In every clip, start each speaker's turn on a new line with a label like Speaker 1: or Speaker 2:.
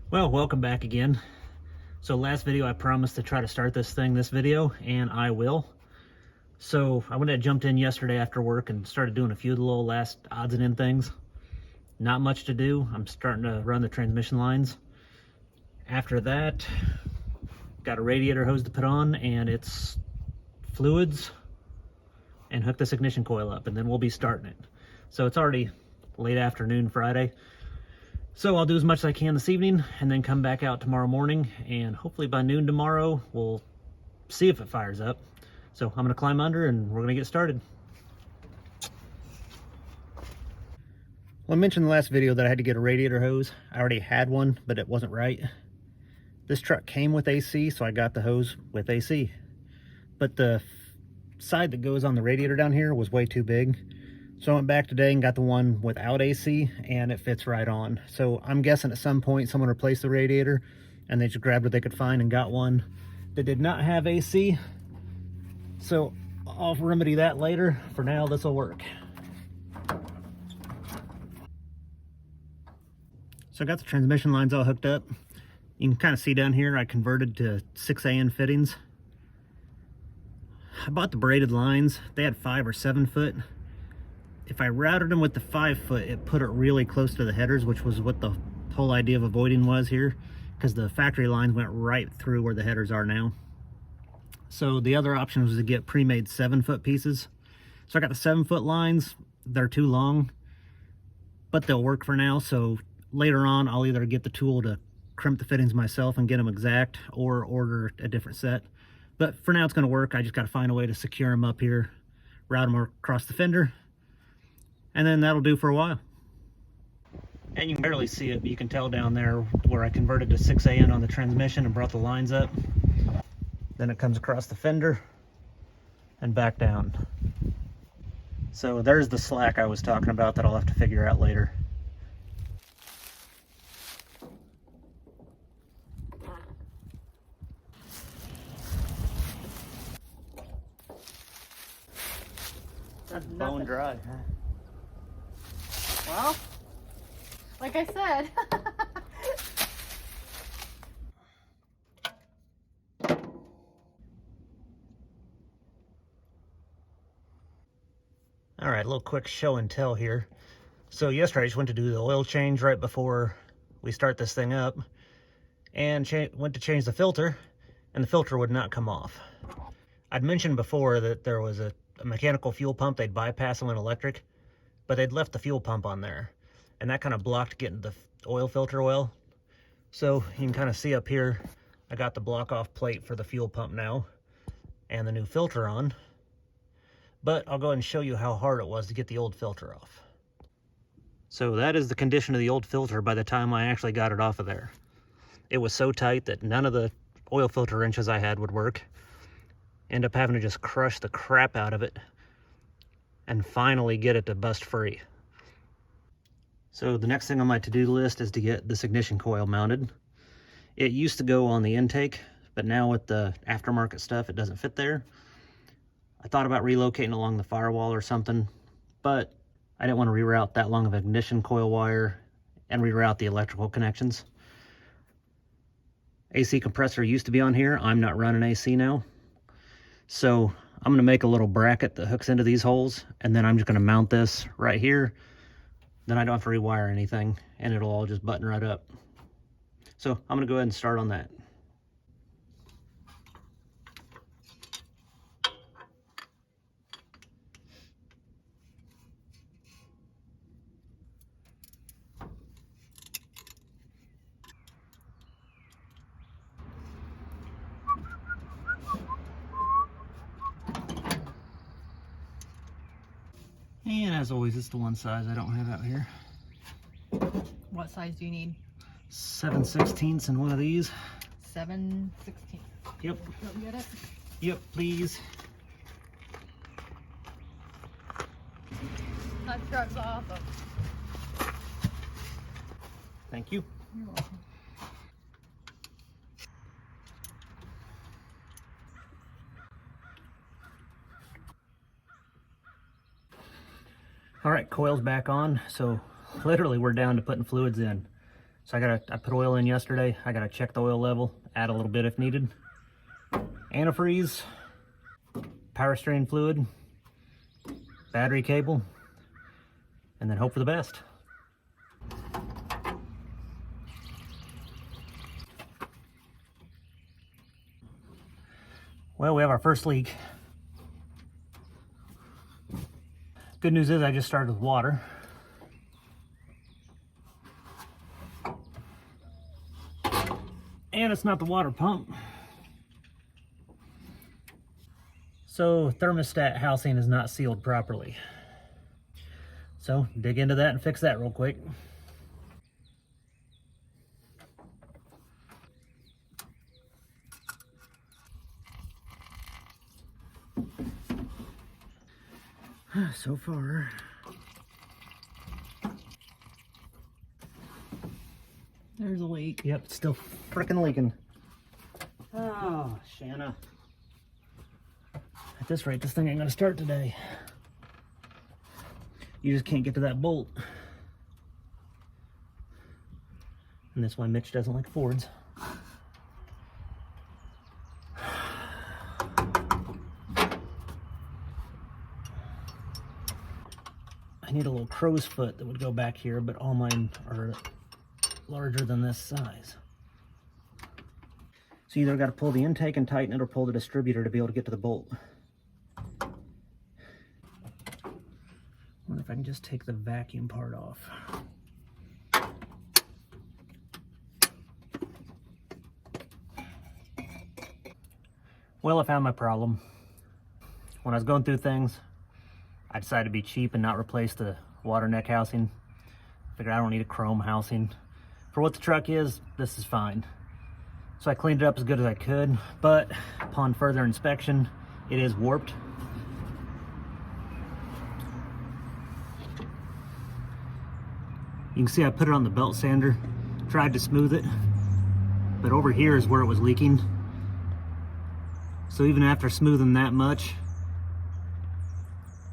Speaker 1: Well, welcome back again. So last video I promised to try to start this thing this video, and I will. So I went and jumped in yesterday after work and started doing a few of the little last odds and end things. Not much to do. I'm starting to run the transmission lines. After that, got a radiator hose to put on, and it's fluids, and hook this ignition coil up, and then we'll be starting it. So it's already late afternoon Friday. So I'll do as much as I can this evening and then come back out tomorrow morning, and hopefully by noon tomorrow we'll see if it fires up. So I'm gonna climb under and we're gonna get started. Well, I mentioned in the last video that I had to get a radiator hose. I already had one, but it wasn't right. This truck came with AC, so I got the hose with AC. But the side that goes on the radiator down here was way too big. So I went back today and got the one without AC, and it fits right on. So I'm guessing at some point someone replaced the radiator and they just grabbed what they could find and got one that did not have AC. So I'll remedy that later. For now, this will work. So I got the transmission lines all hooked up. You can kind of see down here I converted to 6AN fittings. I bought the braided lines. They had 5 or 7 foot. If I routed them with the 5 foot, it put it really close to the headers, which was what the whole idea of avoiding was here, because the factory lines went right through where the headers are now. So the other option was to get pre-made 7 foot pieces. So I got the 7 foot lines. They're too long, but they'll work for now. So later on, I'll either get the tool to crimp the fittings myself and get them exact, or order a different set. But for now, it's going to work. I just got to find a way to secure them up here, route them across the fender, and then that'll do for a while. And you can barely see it, but you can tell down there where I converted to 6AN on the transmission and brought the lines up. Then it comes across the fender and back down. So there's the slack I was talking about that I'll have to figure out later. Bone dry, huh?
Speaker 2: Well, like I said.
Speaker 1: All right, a little quick show and tell here. So yesterday I just went to do the oil change right before we start this thing up, and went to change the filter, and the filter would not come off. I'd mentioned before that there was a mechanical fuel pump they'd bypass and went electric, but they'd left the fuel pump on there, and that kind of blocked getting the oil filter oil. So you can kind of see up here, I got the block off plate for the fuel pump now and the new filter on, but I'll go ahead and show you how hard it was to get the old filter off. So that is the condition of the old filter by the time I actually got it off of there. It was so tight that none of the oil filter wrenches I had would work. End up having to just crush the crap out of it and finally get it to bust free. So the next thing on my to-do list is to get this ignition coil mounted. It used to go on the intake, but now with the aftermarket stuff, it doesn't fit there. I thought about relocating along the firewall or something, but I didn't want to reroute that long of ignition coil wire and reroute the electrical connections. AC compressor used to be on here. I'm not running AC now. So I'm going to make a little bracket that hooks into these holes, and then I'm just going to mount this right here. Then I don't have to rewire anything, and it'll all just button right up. So I'm going to go ahead and start on that. And as always, it's the one size I don't have out here.
Speaker 2: What size do you need?
Speaker 1: 7/16 in one of these.
Speaker 2: 7/16.
Speaker 1: Yep.
Speaker 2: Don't get it?
Speaker 1: Yep, please.
Speaker 2: That struts off.
Speaker 1: Thank you.
Speaker 2: You're welcome.
Speaker 1: All right, coil's back on. So literally we're down to putting fluids in. So I put oil in yesterday. I gotta check the oil level, add a little bit if needed. Antifreeze, power steering fluid, battery cable, and then hope for the best. Well, we have our first leak. Good news is I just started with water. And it's not the water pump. So thermostat housing is not sealed properly. So dig into that and fix that real quick. So far,
Speaker 2: There's a leak.
Speaker 1: yep, it's still frickin' leaking. Oh, Shanna. At this rate, this thing ain't gonna start today. You just can't get to that bolt. And that's why Mitch doesn't like Fords. I need a little crow's foot that would go back here, but all mine are larger than this size. So you either got to pull the intake and tighten it or pull the distributor to be able to get to the bolt. I wonder if I can just take the vacuum part off. Well, I found my problem. When I was going through things, I decided to be cheap and not replace the water neck housing. Figured I don't need a chrome housing. For what the truck is, this is fine. So I cleaned it up as good as I could, but upon further inspection, it is warped. You can see I put it on the belt sander, tried to smooth it, but over here is where it was leaking. So even after smoothing that much,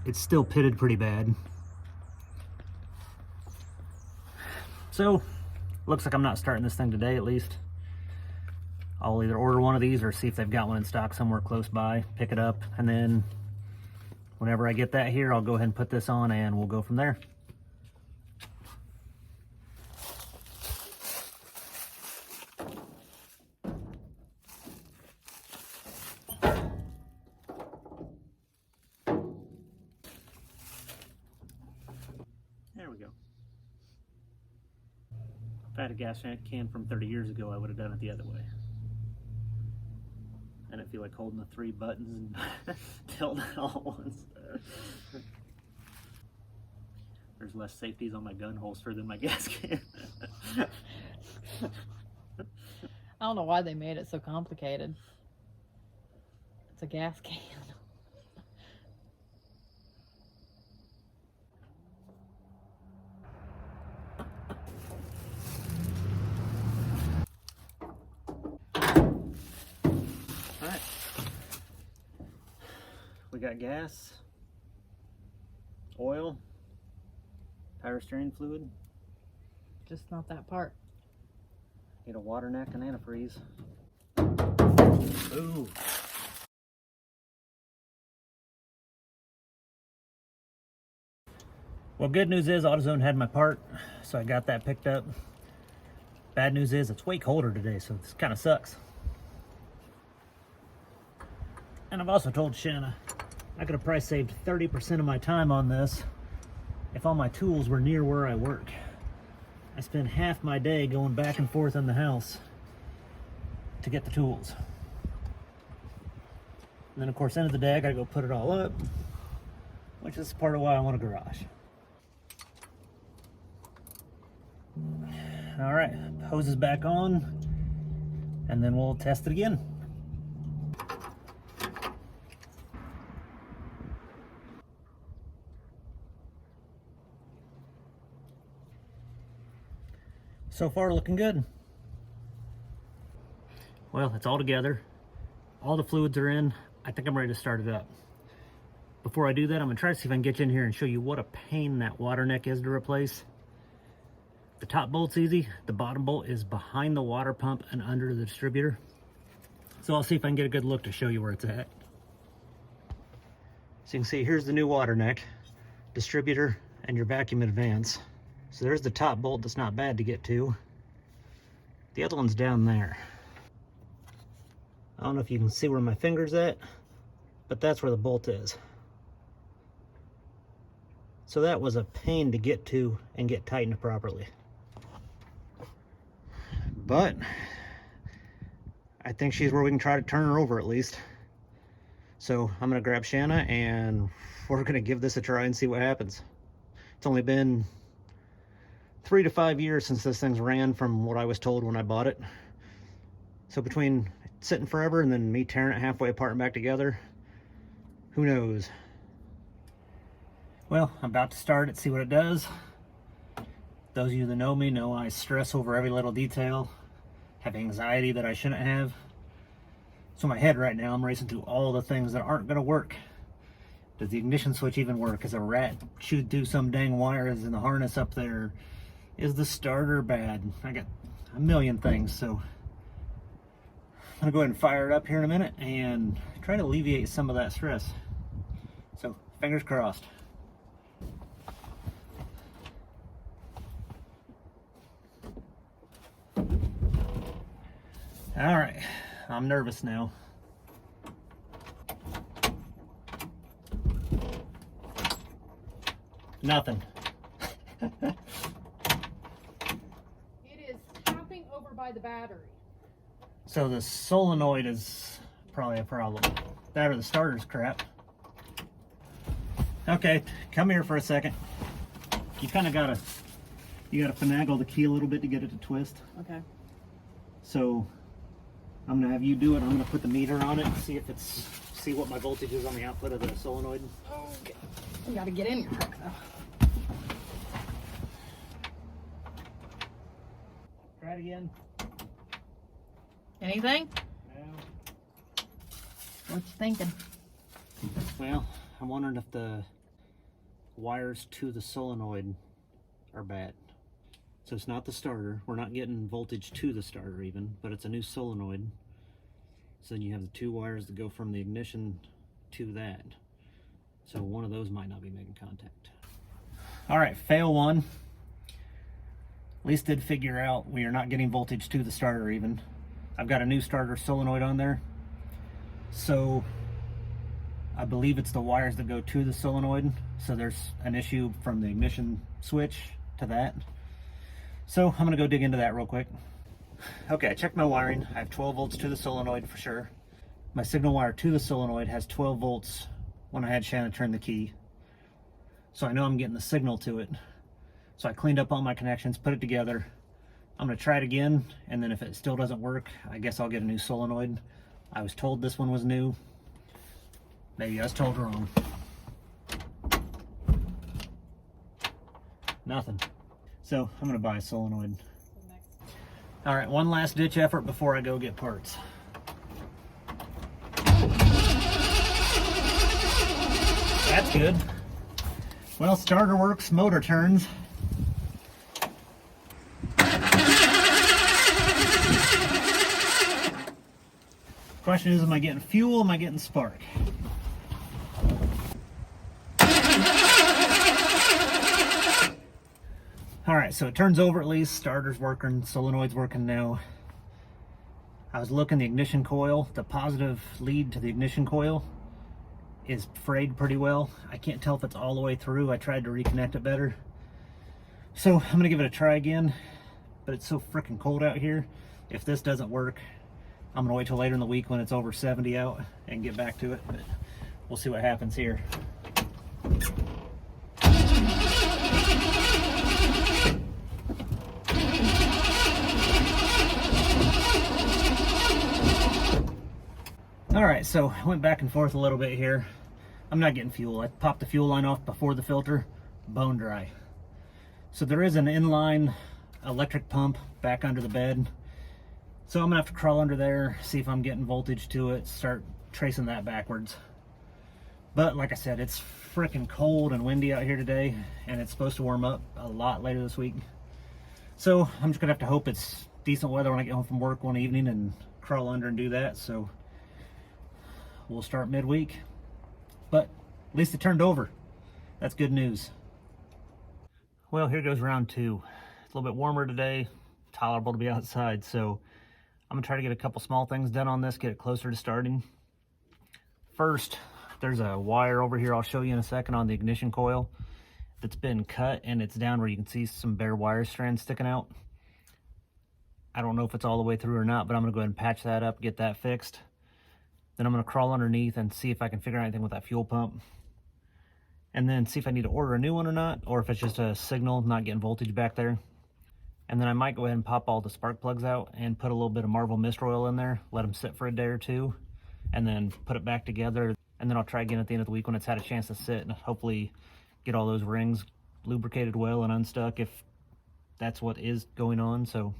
Speaker 1: it's still pitted pretty bad. So, looks like I'm not starting this thing today at least. I'll either order one of these or see if they've got one in stock somewhere close by, pick it up, and then whenever I get that here, I'll go ahead and put this on and we'll go from there. There we go. If I had a gas can from 30 years ago, I would have done it the other way. I didn't feel like holding the 3 buttons and tilting it all at once. There's less safeties on my gun holster than my gas can.
Speaker 2: I don't know why they made it so complicated. It's a gas can.
Speaker 1: Alright. We got gas, oil, power steering fluid.
Speaker 2: Just not that part.
Speaker 1: Need a water neck and antifreeze. Ooh. Well, good news is AutoZone had my part, so I got that picked up. Bad news is it's way colder today, so this kind of sucks. And I've also told Shanna I could have probably saved 30% of my time on this if all my tools were near where I work. I spend half my day going back and forth in the house to get the tools. And then of course, end of the day, I gotta go put it all up, which is part of why I want a garage. All right, hose is back on, and then we'll test it again. So far, looking good. Well, it's all together. All the fluids are in. I think I'm ready to start it up. Before I do that, I'm gonna try to see if I can get you in here and show you what a pain that water neck is to replace. The top bolt's easy. The bottom bolt is behind the water pump and under the distributor. So I'll see if I can get a good look to show you where it's at. So you can see here's the new water neck, distributor, and your vacuum advance. So there's the top bolt that's not bad to get to. The other one's down there. I don't know if you can see where my finger's at, but that's where the bolt is. So that was a pain to get to and get tightened properly. But I think she's where we can try to turn her over at least. So I'm gonna grab Shanna and we're gonna give this a try and see what happens. It's only been 3 to 5 years since this thing's ran from what I was told when I bought it. So between sitting forever and then me tearing it halfway apart and back together, who knows? Well, I'm about to start it, see what it does. Those of you that know me know I stress over every little detail, have anxiety that I shouldn't have. So in my head right now, I'm racing through all the things that aren't gonna work. Does the ignition switch even work? Is a rat chewed through some dang wires in the harness up there? Is the starter bad? I got a million things, so I'm gonna go ahead and fire it up here in a minute and try to alleviate some of that stress. So fingers crossed. All right, I'm nervous now. Nothing.
Speaker 2: It is tapping over by the battery.
Speaker 1: So the solenoid is probably a problem. That or the starter's crap. Okay, come here for a second. You kind of gotta finagle the key a little bit to get it to twist.
Speaker 2: Okay.
Speaker 1: So I'm gonna have you do it. I'm gonna put the meter on it and see what my voltage is on the output of the solenoid.
Speaker 2: Okay. You gotta get in your truck though.
Speaker 1: Try it again.
Speaker 2: Anything?
Speaker 1: No.
Speaker 2: What you thinking?
Speaker 1: Well, I'm wondering if the wires to the solenoid are bad. So it's not the starter. We're not getting voltage to the starter even, but it's a new solenoid. So then you have the 2 wires that go from the ignition to that. So one of those might not be making contact. All right, fail 1. At least did figure out we are not getting voltage to the starter even. I've got a new starter solenoid on there. So I believe it's the wires that go to the solenoid. So there's an issue from the ignition switch to that. So I'm gonna go dig into that real quick. Okay, I checked my wiring. I have 12 volts to the solenoid for sure. My signal wire to the solenoid has 12 volts when I had Shanna turn the key. So I know I'm getting the signal to it. So I cleaned up all my connections, put it together. I'm gonna try it again, and then if it still doesn't work, I guess I'll get a new solenoid. I was told this one was new. Maybe I was told wrong. Nothing. So I'm gonna buy a solenoid. All right, one last ditch effort before I go get parts. That's good. Well, starter works, motor turns. Question is, am I getting fuel? Am I getting spark? All right, so it turns over at least. Starter's working, solenoid's working now. I was looking, the ignition coil, the positive lead to the ignition coil is frayed pretty well. I can't tell if it's all the way through. I tried to reconnect it better. So I'm gonna give it a try again, but it's so freaking cold out here. If this doesn't work, I'm gonna wait till later in the week when it's over 70 out and get back to it, but we'll see what happens here. All right, so I went back and forth a little bit here. I'm not getting fuel. I popped the fuel line off before the filter, bone dry. So there is an inline electric pump back under the bed. So I'm gonna have to crawl under there, see if I'm getting voltage to it, start tracing that backwards. But like I said, it's freaking cold and windy out here today, and it's supposed to warm up a lot later this week. So I'm just gonna have to hope it's decent weather when I get home from work one evening and crawl under and do that. So we'll start midweek, but at least it turned over. That's good news. Well, here goes round two. It's a little bit warmer today, tolerable to be outside, so I'm gonna try to get a couple small things done on this, get it closer to starting. First, there's a wire over here I'll show you in a second on the ignition coil that's been cut, and it's down where you can see some bare wire strands sticking out. I don't know if it's all the way through or not, but I'm gonna go ahead and patch that up, get that fixed. Then I'm gonna crawl underneath and see if I can figure out anything with that fuel pump. And then see if I need to order a new one or not, or if it's just a signal not getting voltage back there. And then I might go ahead and pop all the spark plugs out and put a little bit of Marvel mist oil in there, let them sit for a day or two, and then put it back together. And then I'll try again at the end of the week when it's had a chance to sit, and hopefully get all those rings lubricated well and unstuck if that's what is going on. So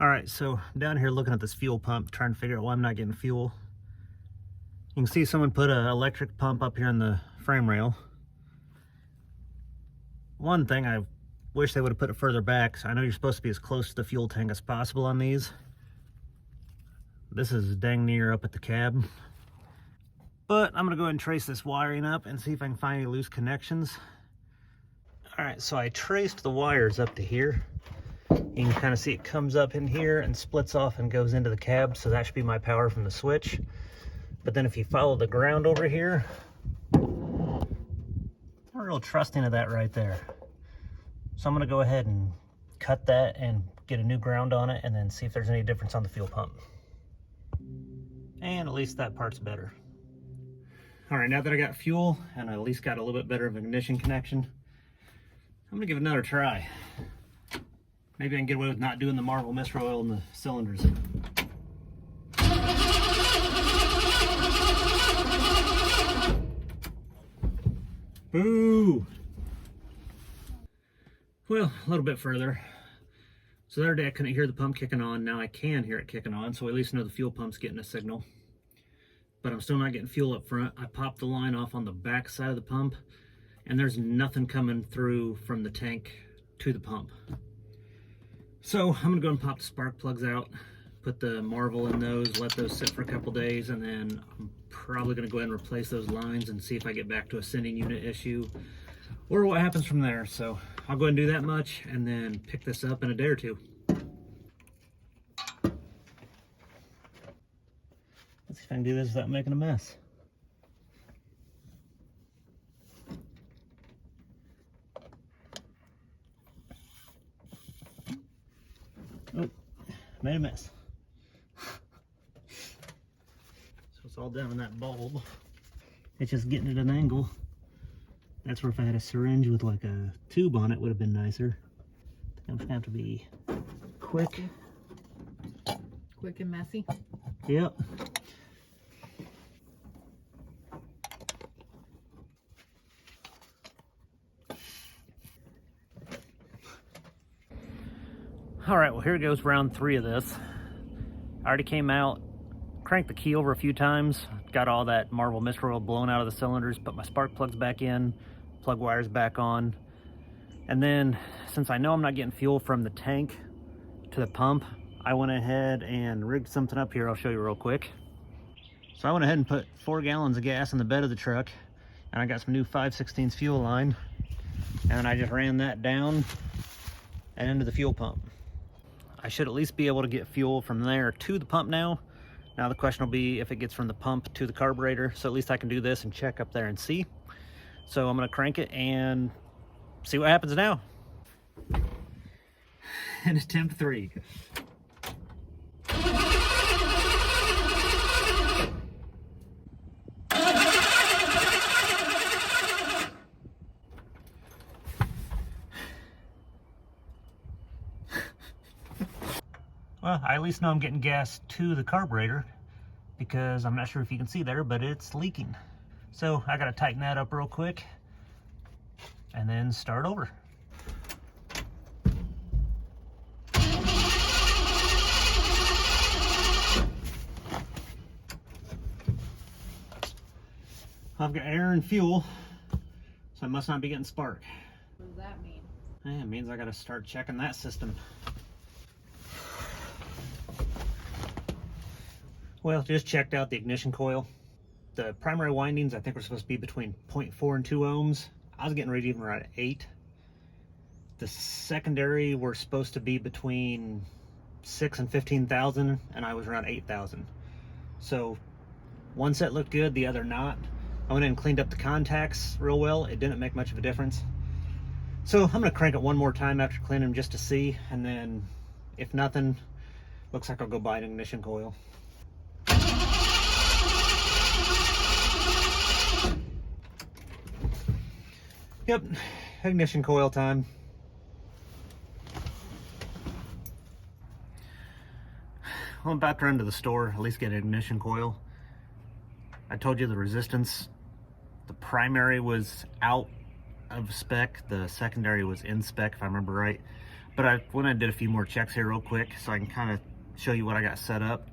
Speaker 1: all right, so I'm down here looking at this fuel pump, trying to figure out why I'm not getting fuel. You can see someone put an electric pump up here in the frame rail. One thing, I wish they would have put it further back. So I know you're supposed to be as close to the fuel tank as possible on these. This is dang near up at the cab. But I'm gonna go ahead and trace this wiring up and see if I can find any loose connections. All right, so I traced the wires up to here. You can kind of see it comes up in here and splits off and goes into the cab, so that should be my power from the switch. But then if you follow the ground over here, I'm real trusting of that right there. So I'm gonna go ahead and cut that and get a new ground on it, and then see if there's any difference on the fuel pump. And at least that part's better. All right, now that I got fuel and I at least got a little bit better of an ignition connection, I'm gonna give it another try. Maybe I can get away with not doing the Marvel mist oil in the cylinders. Boo! Well, a little bit further. So the other day I couldn't hear the pump kicking on. Now I can hear it kicking on, so at least know the fuel pump's getting a signal. But I'm still not getting fuel up front. I popped the line off on the back side of the pump, and there's nothing coming through from the tank to the pump. So I'm gonna go and pop the spark plugs out, put the Marvel in those, let those sit for a couple days, and then I'm probably gonna go ahead and replace those lines and see if I get back to a sending unit issue or what happens from there. So I'll go ahead and do that much and then pick this up in a day or two. Let's see if I can do this without making a mess. Oh, made a mess. So it's all down in that bulb. It's just getting at an angle. That's where if I had a syringe with like a tube on it would have been nicer. I'm just gonna have to be quick.
Speaker 2: Quick and messy.
Speaker 1: Yep. All right, well, here goes round 3 of this. I already came out, cranked the key over a few times, got all that Marvel mist oil blown out of the cylinders, put my spark plugs back in, plug wires back on. And then, since I know I'm not getting fuel from the tank to the pump, I went ahead and rigged something up here I'll show you real quick. So I went ahead and put 4 gallons of gas in the bed of the truck, and I got some new 5/16 fuel line, and I just ran that down and into the fuel pump. I should at least be able to get fuel from there to the pump now. Now the question will be if it gets from the pump to the carburetor, so at least I can do this and check up there and see. So I'm gonna crank it and see what happens now. And attempt 3. Well, I at least know I'm getting gas to the carburetor, because I'm not sure if you can see there, but it's leaking. So I gotta tighten that up real quick and then start over. I've got air and fuel, so I must not be getting spark.
Speaker 2: What does that mean?
Speaker 1: It means I gotta start checking that system. Well, just checked out the ignition coil. The primary windings I think were supposed to be between 0.4 and 2 ohms. I was getting ready even right at 8. The secondary were supposed to be between 6 and 15,000, and I was around 8,000. So one set looked good, the other not. I went in and cleaned up the contacts real well. It didn't make much of a difference. So I'm gonna crank it one more time after cleaning them just to see, and then if nothing, looks like I'll go buy an ignition coil. Yep, ignition coil time. I'm about to run to the store, at least get an ignition coil. I told you the resistance, the primary was out of spec, the secondary was in spec if I remember right. But I went and did a few more checks here real quick so I can kind of show you what I got set up.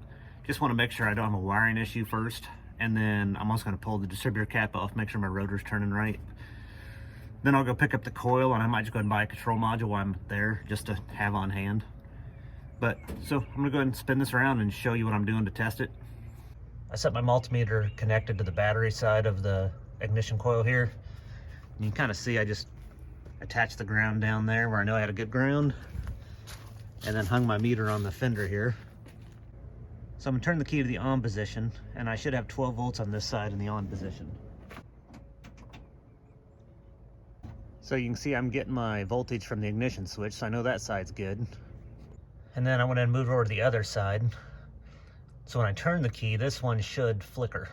Speaker 1: Just want to make sure I don't have a wiring issue first, and then I'm also going to pull the distributor cap off, make sure my rotor's turning right. Then I'll go pick up the coil, and I might just go ahead and buy a control module while I'm there, just to have on hand. But, so I'm gonna go ahead and spin this around and show you what I'm doing to test it. I set my multimeter connected to the battery side of the ignition coil here. And you can kind of see I just attached the ground down there where I know I had a good ground, and then hung my meter on the fender here. So I'm gonna turn the key to the on position, and I should have 12 volts on this side in the on position. So you can see I'm getting my voltage from the ignition switch, so I know that side's good. And then I went and moved over to the other side. So when I turn the key, this one should flicker.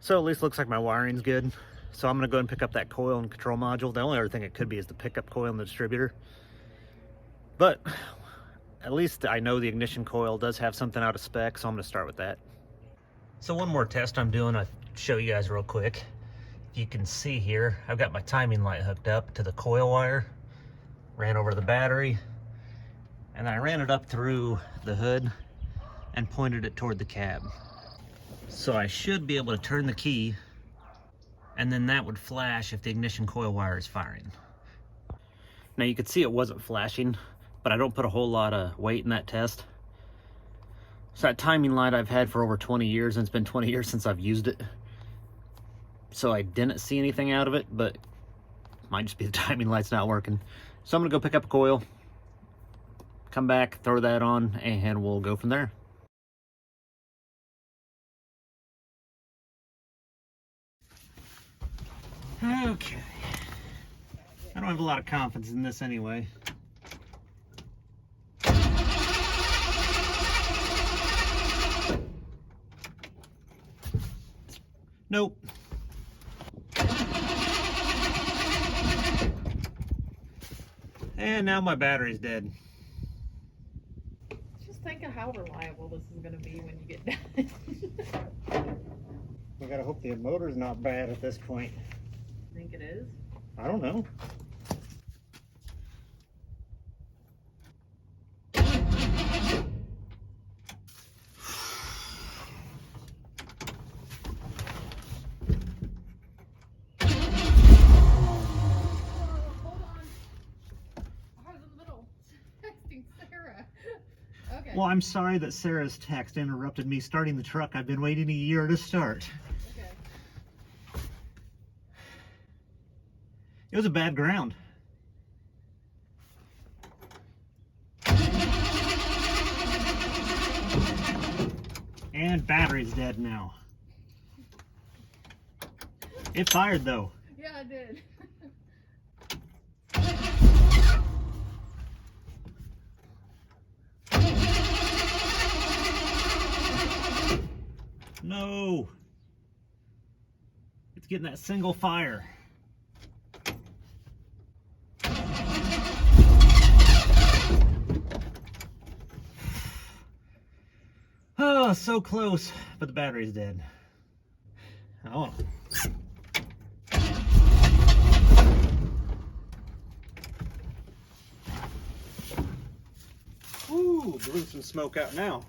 Speaker 1: So at least looks like my wiring's good. So I'm gonna go ahead and pick up that coil and control module. The only other thing it could be is the pickup coil and the distributor. But at least I know the ignition coil does have something out of spec, so I'm gonna start with that. So one more test I'm doing, I'll show you guys real quick. If you can see here, I've got my timing light hooked up to the coil wire, ran over the battery, and then I ran it up through the hood and pointed it toward the cab. So I should be able to turn the key, and then that would flash if the ignition coil wire is firing. Now you could see it wasn't flashing, but I don't put a whole lot of weight in that test. So that timing light I've had for over 20 years, and it's been 20 years since I've used it. So I didn't see anything out of it, but it might just be the timing light's not working. So I'm gonna go pick up a coil, come back, throw that on, and we'll go from there. Okay. I don't have a lot of confidence in this anyway. Nope. And now my battery's dead.
Speaker 2: Just think of how reliable this is going to be when you get done.
Speaker 1: We gotta hope the motor's not bad at this point.
Speaker 2: Think it is?
Speaker 1: I don't know. Well, I'm sorry that Sarah's text interrupted me starting the truck I've been waiting a year to start.
Speaker 2: Okay.
Speaker 1: It was a bad ground. And battery's dead now. It fired though.
Speaker 2: Yeah, I did.
Speaker 1: No. It's getting that single fire. Oh, so close, but the battery's dead. Oh. Ooh, blew some smoke out now.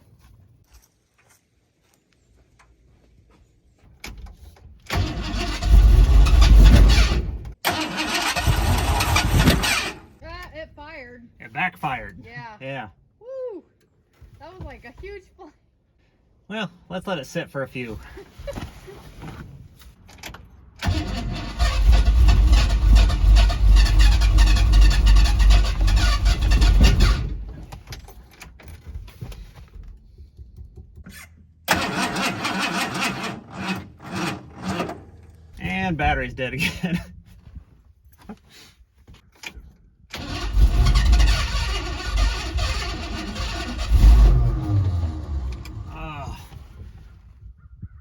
Speaker 1: backfired.
Speaker 2: Yeah.
Speaker 1: Yeah.
Speaker 2: Woo! That was like a huge flame.
Speaker 1: Well, let's let it sit for a few. And battery's dead again. Oh,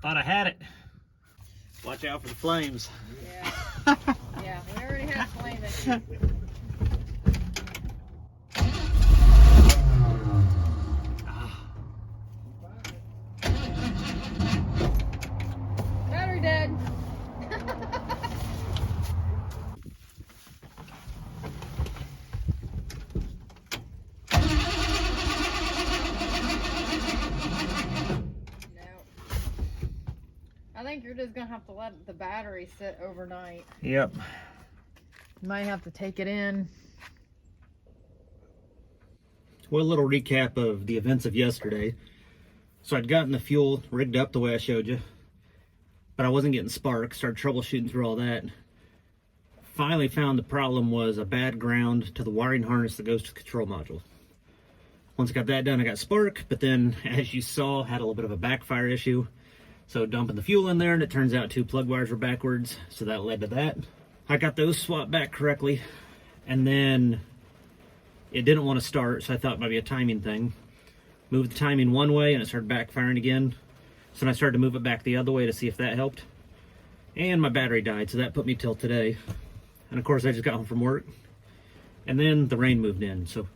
Speaker 1: thought I had it. Watch out for the flames.
Speaker 2: Yeah. Yeah, we already had flame issues. Battery dead. I think you're just gonna have to let the battery sit overnight.
Speaker 1: Yep.
Speaker 2: You might have to take it in.
Speaker 1: Well, a little recap of the events of yesterday. So I'd gotten the fuel rigged up the way I showed you, but I wasn't getting sparks. Started troubleshooting through all that. Finally found the problem was a bad ground to the wiring harness that goes to the control module. Once I got that done, I got spark, but then, as you saw, had a little bit of a backfire issue. So dumping the fuel in there, and it turns out 2 plug wires were backwards, so that led to that. I got those swapped back correctly, and then it didn't want to start, so I thought it might be a timing thing. Moved the timing one way, and it started backfiring again. So then I started to move it back the other way to see if that helped. And my battery died, so that put me till today. And of course, I just got home from work, and then the rain moved in. So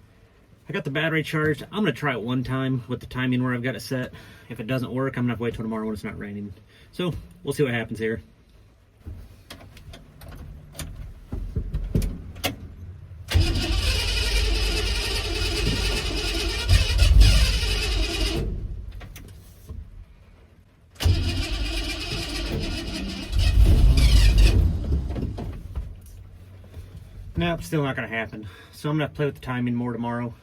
Speaker 1: I got the battery charged. I'm gonna try it one time with the timing where I've got it set. If it doesn't work, I'm gonna have to wait till tomorrow when it's not raining. So we'll see what happens here. Nope, still not gonna happen. So I'm gonna play with the timing more tomorrow.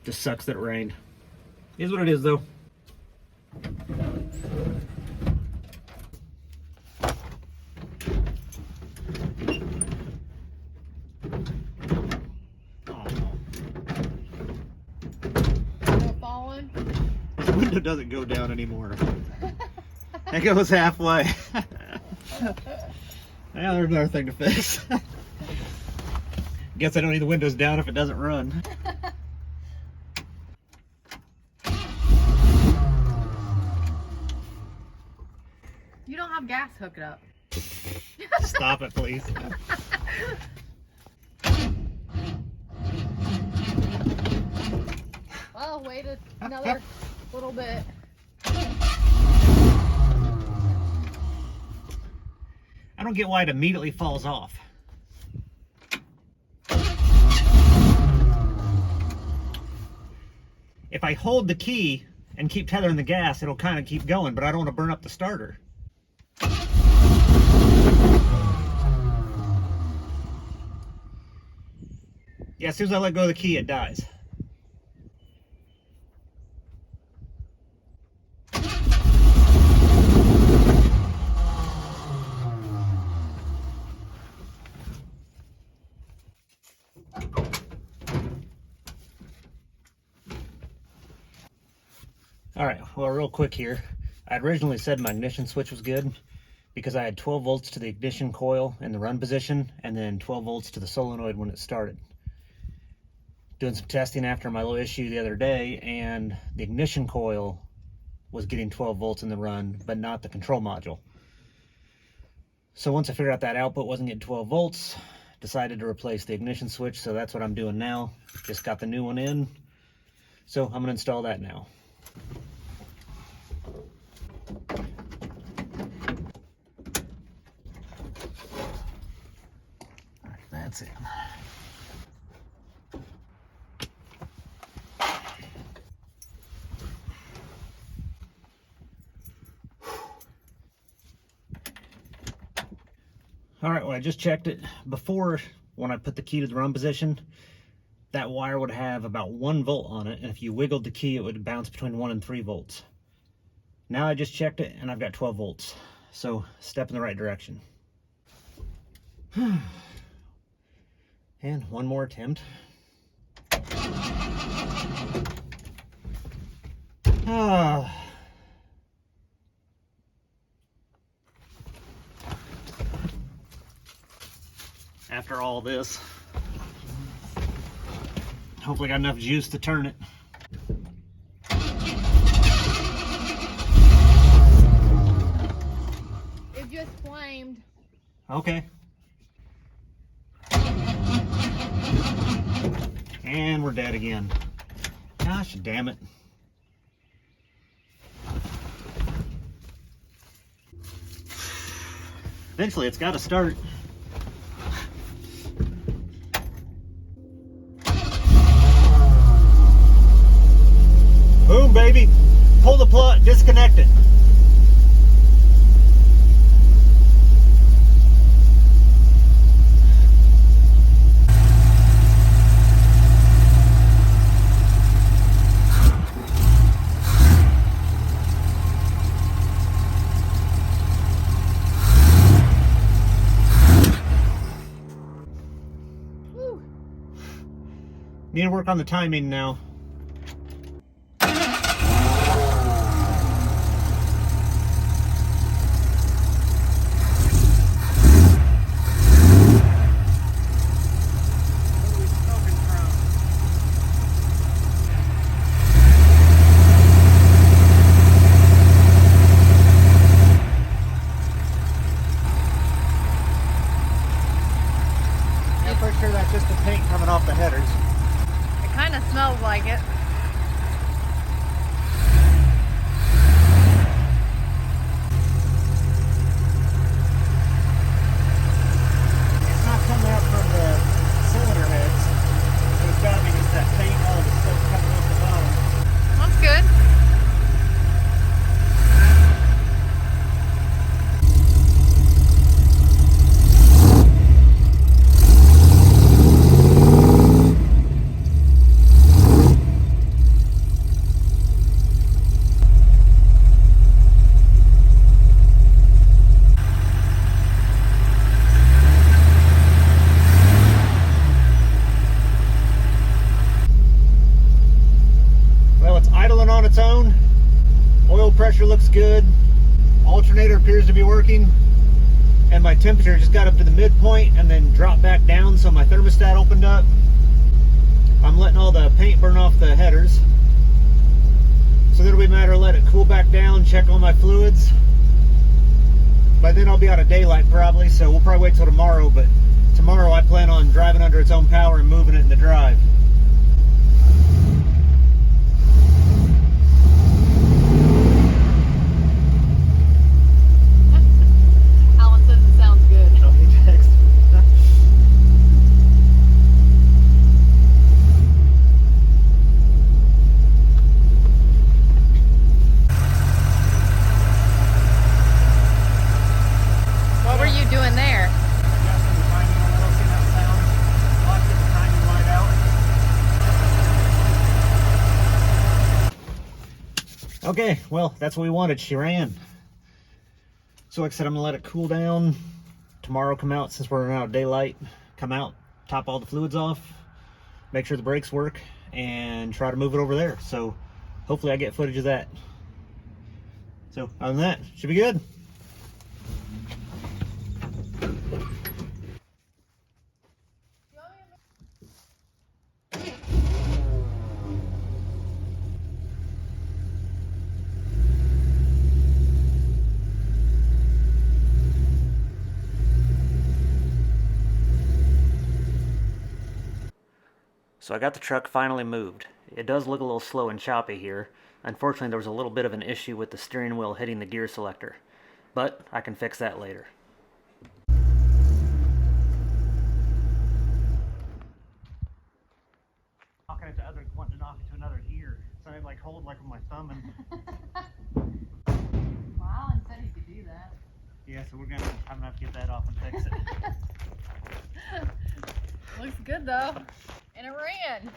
Speaker 1: Just sucks that it rained. Is what it is though.
Speaker 2: Falling.
Speaker 1: The window doesn't go down anymore. It goes halfway. Now there's another thing to fix. Guess I don't need the windows down if it doesn't run.
Speaker 2: You don't have gas hooked up.
Speaker 1: Stop it, please.
Speaker 2: Well, wait another little bit.
Speaker 1: I don't get why it immediately falls off. If I hold the key and keep tethering the gas, it'll kind of keep going, but I don't want to burn up the starter. Yeah, as soon as I let go of the key, it dies. Alright, well, real quick here. I originally said my ignition switch was good because I had 12 volts to the ignition coil in the run position and then 12 volts to the solenoid when it started. Doing some testing after my little issue the other day, and the ignition coil was getting 12 volts in the run, but not the control module. So once I figured out that output wasn't getting 12 volts, decided to replace the ignition switch, so that's what I'm doing now. Just got the new one in, so I'm going to install that now. Alright, that's it. Alright, well, I just checked it before when I put the key to the run position. that wire would have about 1 volt on it, and if you wiggled the key, it would bounce between 1 and 3 volts. Now I just checked it, and I've got 12 volts. So, step in the right direction. And one more attempt. After all this, hopefully got enough juice to turn it.
Speaker 2: It just flamed.
Speaker 1: Okay. And we're dead again. Gosh damn it. Eventually it's got to start. Boom, baby. Pull the plug, disconnect it. Need to work on the timing now. I'm pretty sure that's just the paint coming off the headers.
Speaker 2: It kind of smells like it.
Speaker 1: It's not coming out from the cylinder heads, so it's got to be just that paint, all the stuff coming off the bottom.
Speaker 2: That's good.
Speaker 1: Well, it's idling on its own. Oil pressure looks good. Alternator appears to be working. And my temperature just got up to the midpoint and then dropped back down, so my thermostat opened up. I'm letting all the paint burn off the headers. So then it'll be a matter of let it cool back down, check all my fluids. By then I'll be out of daylight probably, so we'll probably wait till tomorrow, but tomorrow I plan on driving under its own power and moving it in the drive.
Speaker 2: Alan says it sounds good.
Speaker 1: Oh, he texted.
Speaker 2: What were you doing there?
Speaker 1: Adjusting the timing on it, see how it sounds. I like to get the timing light out. Okay, well, that's what we wanted. She ran. So like I said, I'm gonna let it cool down. Tomorrow come out, since we're out of daylight, come out, top all the fluids off, make sure the brakes work, and try to move it over there. So hopefully I get footage of that. So other than that, should be good. So I got the truck finally moved. It does look a little slow and choppy here. Unfortunately, there was a little bit of an issue with the steering wheel hitting the gear selector, but I can fix that later. Knocking it to other, wanting to knock it to another gear. So I like hold like with my thumb and.
Speaker 2: Well, Alan said he could do that.
Speaker 1: Yeah, so I'm gonna have to get that off and fix it.
Speaker 2: Looks good though. And it ran.